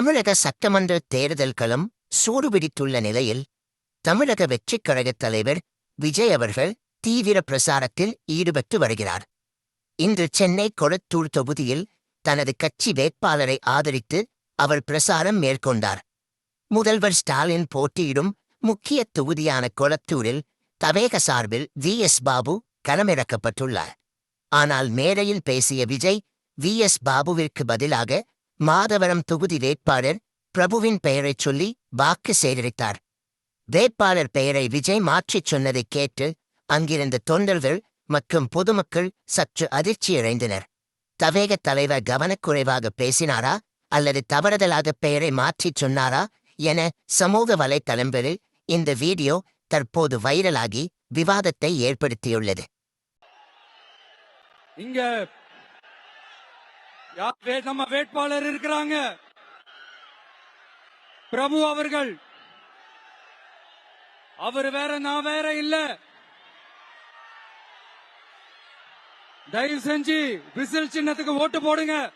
தமிழக சட்டமன்ற தேர்தல் களம் சூடுபிடித்துள்ள நிலையில் தமிழக வெற்றிக் கழகத் தலைவர் விஜய் அவர்கள் தீவிர பிரசாரத்தில் ஈடுபட்டு வருகிறார். இன்று சென்னை கொளத்தூர் தொகுதியில் தனது கட்சி வேட்பாளரை ஆதரித்து அவர் பிரசாரம் மேற்கொண்டார். முதல்வர் ஸ்டாலின் போட்டியிடும் முக்கிய தொகுதியான கொளத்தூரில் தவேக சார்பில் வி.எஸ். பாபு களமிறக்கப்பட்டுள்ளார். ஆனால் மேடையில் பேசிய விஜய் வி.எஸ். பாபுவிற்கு பதிலாக மாதவரம் தொகுதி வேட்பாளர் பிரபுவின் பெயரைச் சொல்லி வாக்கு சேகரித்தார். வேட்பாளர் பெயரை விஜய் மாற்றிச் சொன்னதைக் கேட்டு அங்கிருந்த தொண்டர்கள் மற்றும் பொதுமக்கள் சற்று அதிர்ச்சியடைந்தனர். தவேக தலைவர் கவனக்குறைவாக பேசினாரா அல்லது தவறுதலாக பெயரை மாற்றிச் சொன்னாரா என சமூக வலைத்தளங்களில் இந்த வீடியோ தற்போது வைரலாகி விவாதத்தை ஏற்படுத்தியுள்ளது. இங்க நம்ம வேட்பாளர் இருக்கிறாங்க, பிரபு அவர்கள். அவர் வேற, நான் வேற இல்ல. தயவு செஞ்சு விசில் சின்னத்துக்கு ஓட்டு போடுங்க.